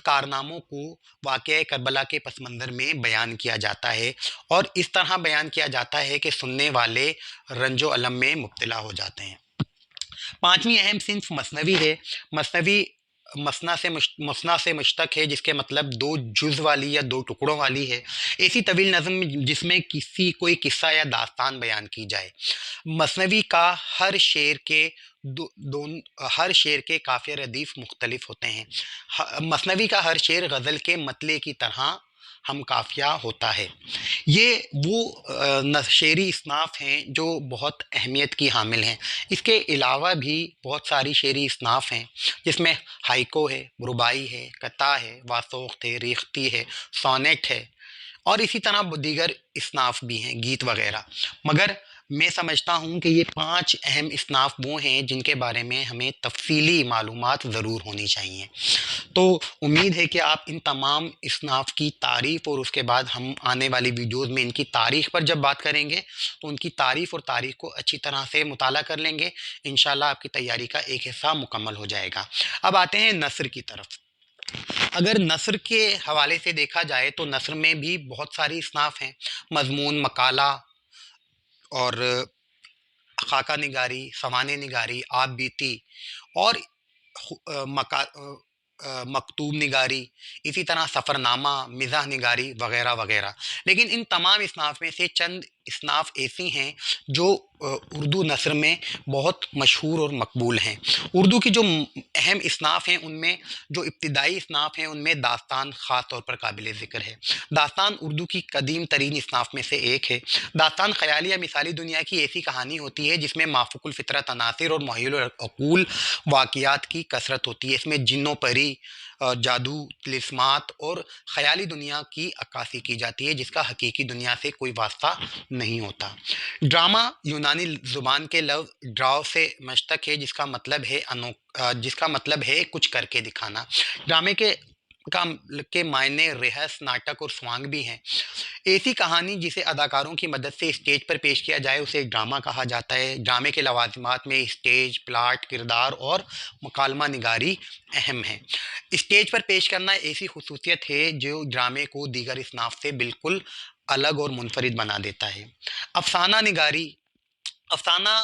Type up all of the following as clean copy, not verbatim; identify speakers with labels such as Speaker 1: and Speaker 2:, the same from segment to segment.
Speaker 1: کارناموں کو واقعہ کربلا کے پس منظر میں بیان کیا جاتا ہے، اور اس طرح بیان کیا جاتا ہے کہ سننے والے رنج و الم میں مبتلا ہو جاتے ہیں۔ پانچویں اہم صنف مثنوی ہے۔ مثنوی مثنا سے مشتق ہے، جس کے مطلب دو جز والی یا دو ٹکڑوں والی ہے، ایسی طویل نظم جس میں کوئی قصہ یا داستان بیان کی جائے۔ مثنوی کا ہر شعر کے قافیہ ردیف مختلف ہوتے ہیں۔ مثنوی کا ہر شعر غزل کے مطلع کی طرح ہم قافیہ ہوتا ہے۔ یہ وہ شعری اصناف ہیں جو بہت اہمیت کی حامل ہیں۔ اس کے علاوہ بھی بہت ساری شعری اصناف ہیں، جس میں ہائیکو ہے، ربائی ہے، قطع ہے، واسوخت ہے، ریختی ہے، سونیٹ ہے، اور اسی طرح دیگر اصناف بھی ہیں، گیت وغیرہ۔ مگر میں سمجھتا ہوں کہ یہ 5 اہم اصناف وہ ہیں جن کے بارے میں ہمیں تفصیلی معلومات ضرور ہونی چاہیے۔ تو امید ہے کہ آپ ان تمام اصناف کی تعریف، اور اس کے بعد ہم آنے والی ویڈیوز میں ان کی تاریخ پر جب بات کریں گے تو ان کی تعریف اور تاریخ کو اچھی طرح سے مطالعہ کر لیں گے، انشاءاللہ آپ کی تیاری کا ایک حصہ مکمل ہو جائے گا۔ اب آتے ہیں نثر کی طرف۔ اگر نثر کے حوالے سے دیکھا جائے تو نثر میں بھی بہت ساری اصناف ہیں۔ مضمون، مقالہ اور خاکہ نگاری، سوانح نگاری، آپ بیتی اور مکتوب نگاری، اسی طرح سفر نامہ، مزاح نگاری وغیرہ وغیرہ۔ لیکن ان تمام اصناف میں سے چند اصناف ایسی ہیں جو اردو نثر میں بہت مشہور اور مقبول ہیں۔ اردو کی جو اہم اصناف ہیں، ان میں جو ابتدائی اصناف ہیں ان میں داستان خاص طور پر قابل ذکر ہے۔ داستان اردو کی قدیم ترین اصناف میں سے ایک ہے۔ داستان خیالی یا مثالی دنیا کی ایسی کہانی ہوتی ہے جس میں مافوق الفطرت عناصر اور محیل العقول واقعات کی کثرت ہوتی ہے۔ اس میں جن و پری، جادو، طلسمات اور خیالی دنیا کی عکاسی کی جاتی ہے، جس کا حقیقی دنیا سے کوئی واسطہ نہیں ہوتا۔ ڈرامہ یونانی زبان کے لفظ ڈراؤ سے مشتق ہے، جس کا مطلب ہے کچھ کر کے دکھانا۔ ڈرامے کے معنی رہس، ناٹک اور سوانگ بھی ہیں۔ ایسی کہانی جسے اداکاروں کی مدد سے اسٹیج پر پیش کیا جائے اسے ڈرامہ کہا جاتا ہے۔ ڈرامے کے لوازمات میں اسٹیج، پلاٹ، کردار اور مکالمہ نگاری اہم ہیں۔ اسٹیج پر پیش کرنا ایسی خصوصیت ہے جو ڈرامے کو دیگر اصناف سے بالکل الگ اور منفرد بنا دیتا ہے۔ افسانہ نگاری۔ افسانہ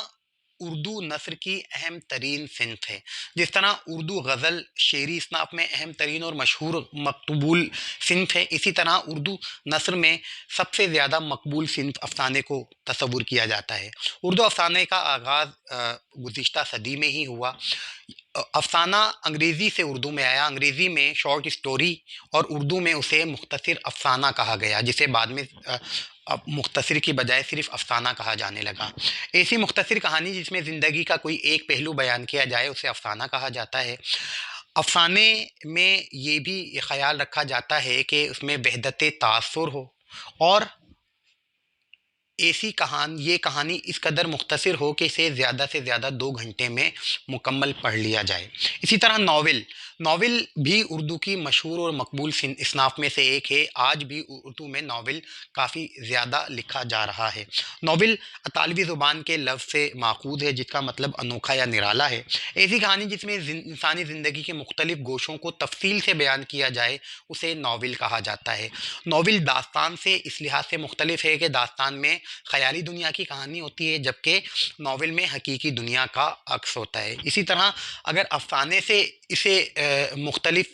Speaker 1: اردو نثر کی اہم ترین صنف ہے۔ جس طرح اردو غزل شعری اصناف میں اہم ترین اور مشہور مقبول صنف ہے، اسی طرح اردو نثر میں سب سے زیادہ مقبول صنف افسانے کو تصور کیا جاتا ہے۔ اردو افسانے کا آغاز گزشتہ صدی میں ہی ہوا۔ افسانہ انگریزی سے اردو میں آیا۔ انگریزی میں شارٹ اسٹوری اور اردو میں اسے مختصر افسانہ کہا گیا، جسے بعد میں مختصر کی بجائے صرف افسانہ کہا جانے لگا۔ ایسی مختصر کہانی جس میں زندگی کا کوئی ایک پہلو بیان کیا جائے اسے افسانہ کہا جاتا ہے۔ افسانے میں یہ بھی خیال رکھا جاتا ہے کہ اس میں وحدت تاثر ہو، اور یہ کہانی اس قدر مختصر ہو کہ اسے زیادہ سے زیادہ 2 گھنٹے میں مکمل پڑھ لیا جائے۔ اسی طرح ناول بھی اردو کی مشہور اور مقبول اصناف میں سے ایک ہے۔ آج بھی اردو میں ناول کافی زیادہ لکھا جا رہا ہے۔ ناول اطالوی زبان کے لفظ سے ماخوذ ہے، جس کا مطلب انوکھا یا نرالا ہے۔ ایسی کہانی جس میں انسانی زندگی کے مختلف گوشوں کو تفصیل سے بیان کیا جائے اسے ناول کہا جاتا ہے۔ ناول داستان سے اس لحاظ سے مختلف ہے کہ داستان میں خیالی دنیا کی کہانی ہوتی ہے، جبکہ ناول میں حقیقی دنیا کا عکس ہوتا ہے۔ اسی طرح اگر افسانے سے اسے مختلف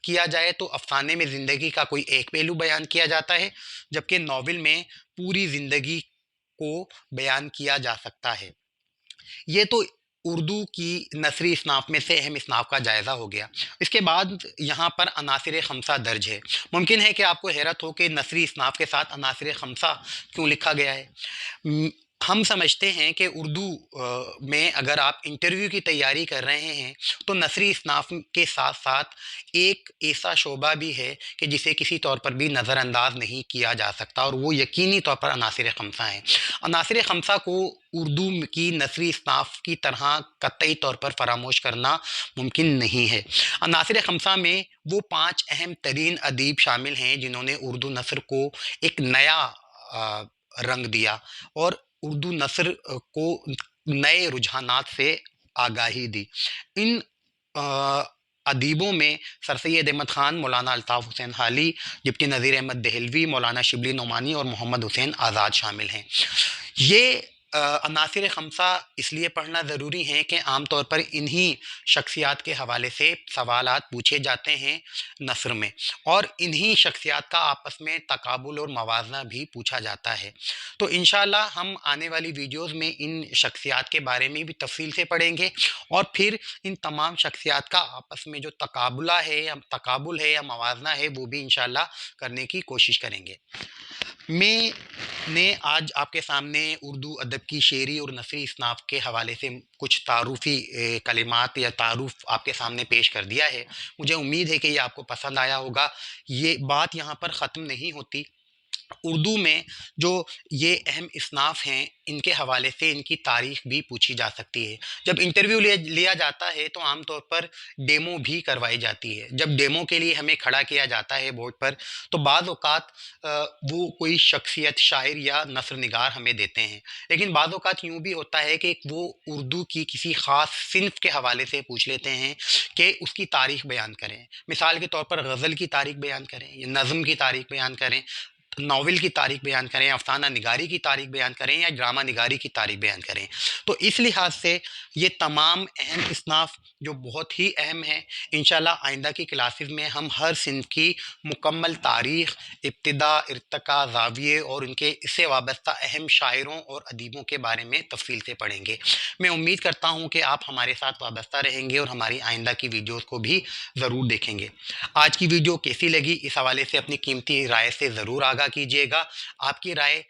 Speaker 1: کیا جائے تو افسانے میں زندگی کا کوئی ایک پہلو بیان کیا جاتا ہے، جبکہ ناول میں پوری زندگی کو بیان کیا جا سکتا ہے۔ یہ تو اردو کی نثری اصناف میں سے اہم اصناف کا جائزہ ہو گیا۔ اس کے بعد یہاں پر عناصر خمسہ درج ہے۔ ممکن ہے کہ آپ کو حیرت ہو کہ نثری اصناف کے ساتھ عناصر خمسہ کیوں لکھا گیا ہے۔ ہم سمجھتے ہیں کہ اردو میں اگر آپ انٹرویو کی تیاری کر رہے ہیں تو نثری اصناف کے ساتھ ساتھ ایک ایسا شعبہ بھی ہے کہ جسے کسی طور پر بھی نظر انداز نہیں کیا جا سکتا، اور وہ یقینی طور پر عناصر خمسہ ہیں۔ عناصر خمسہ کو اردو کی نثری اصناف کی طرح قطعی طور پر فراموش کرنا ممکن نہیں ہے۔ عناصر خمسہ میں وہ 5 اہم ترین ادیب شامل ہیں جنہوں نے اردو نثر کو ایک نیا رنگ دیا اور اردو نثر کو نئے رجحانات سے آگاہی دی۔ ان ادیبوں میں سر سید احمد خان، مولانا الطاف حسین حالی، ڈپٹی نذیر احمد دہلوی، مولانا شبلی نعمانی اور محمد حسین آزاد شامل ہیں۔ یہ عناصر خمسہ اس لیے پڑھنا ضروری ہیں کہ عام طور پر انہی شخصیات کے حوالے سے سوالات پوچھے جاتے ہیں نثر میں، اور انہی شخصیات کا آپس میں تقابل اور موازنہ بھی پوچھا جاتا ہے۔ تو انشاءاللہ ہم آنے والی ویڈیوز میں ان شخصیات کے بارے میں بھی تفصیل سے پڑھیں گے، اور پھر ان تمام شخصیات کا آپس میں جو تقابل ہے یا موازنہ ہے وہ بھی انشاءاللہ کرنے کی کوشش کریں گے۔ میں نے آج آپ کے سامنے اردو ادب کی شعری اور نثری اصناف کے حوالے سے کچھ تعارفی کلمات یا تعارف آپ کے سامنے پیش کر دیا ہے۔ مجھے امید ہے کہ یہ آپ کو پسند آیا ہوگا۔ یہ بات یہاں پر ختم نہیں ہوتی۔ اردو میں جو یہ اہم اصناف ہیں ان کے حوالے سے ان کی تاریخ بھی پوچھی جا سکتی ہے۔ جب انٹرویو لیا جاتا ہے تو عام طور پر ڈیمو بھی کروائی جاتی ہے۔ جب ڈیمو کے لیے ہمیں کھڑا کیا جاتا ہے بورڈ پر تو بعض اوقات وہ کوئی شخصیت، شاعر یا نثر نگار ہمیں دیتے ہیں، لیکن بعض اوقات یوں بھی ہوتا ہے کہ وہ اردو کی کسی خاص صنف کے حوالے سے پوچھ لیتے ہیں کہ اس کی تاریخ بیان کریں۔ مثال کے طور پر غزل کی تاریخ بیان کریں، یا نظم کی تاریخ بیان کریں، ناول کی تاریخ بیان کریں، افسانہ نگاری کی تاریخ بیان کریں، یا ڈرامہ نگاری کی تاریخ بیان کریں۔ تو اس لحاظ سے یہ تمام اہم اصناف جو بہت ہی اہم ہیں، انشاءاللہ آئندہ کی کلاسز میں ہم ہر صنف کی مکمل تاریخ، ابتدا، ارتقاء، زاویے اور ان کے اس سے وابستہ اہم شاعروں اور ادیبوں کے بارے میں تفصیل سے پڑھیں گے۔ میں امید کرتا ہوں کہ آپ ہمارے ساتھ وابستہ رہیں گے اور ہماری آئندہ کی ویڈیوز کو بھی ضرور دیکھیں گے۔ آج کی ویڈیو کیسی لگی اس حوالے سے اپنی قیمتی رائے سے ضرور آگاہ کیجیے گا۔ آپ کی رائے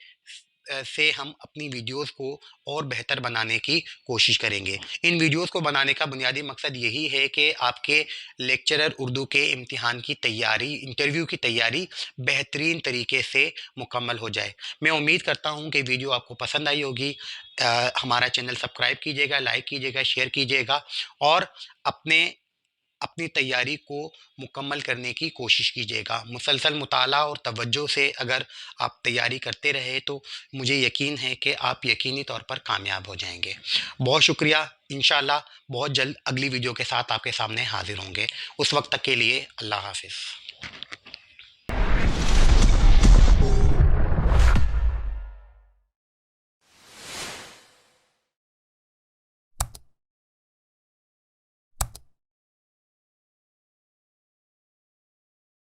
Speaker 1: سے ہم اپنی ویڈیوز کو اور بہتر بنانے کی کوشش کریں گے۔ ان ویڈیوز کو بنانے کا بنیادی مقصد یہی ہے کہ آپ کے لیکچرر اردو کے امتحان کی تیاری، انٹرویو کی تیاری بہترین طریقے سے مکمل ہو جائے۔ میں امید کرتا ہوں کہ ویڈیو آپ کو پسند آئی ہوگی۔ ہمارا چینل سبسکرائب کیجیے گا، لائک کیجیے گا، شیئر کیجیے گا، اور اپنی تیاری کو مکمل کرنے کی کوشش کیجیے گا۔ مسلسل مطالعہ اور توجہ سے اگر آپ تیاری کرتے رہے تو مجھے یقین ہے کہ آپ یقینی طور پر کامیاب ہو جائیں گے۔ بہت شکریہ۔ انشاءاللہ بہت جلد اگلی ویڈیو کے ساتھ آپ کے سامنے حاضر ہوں گے۔ اس وقت تک کے لیے اللہ حافظ۔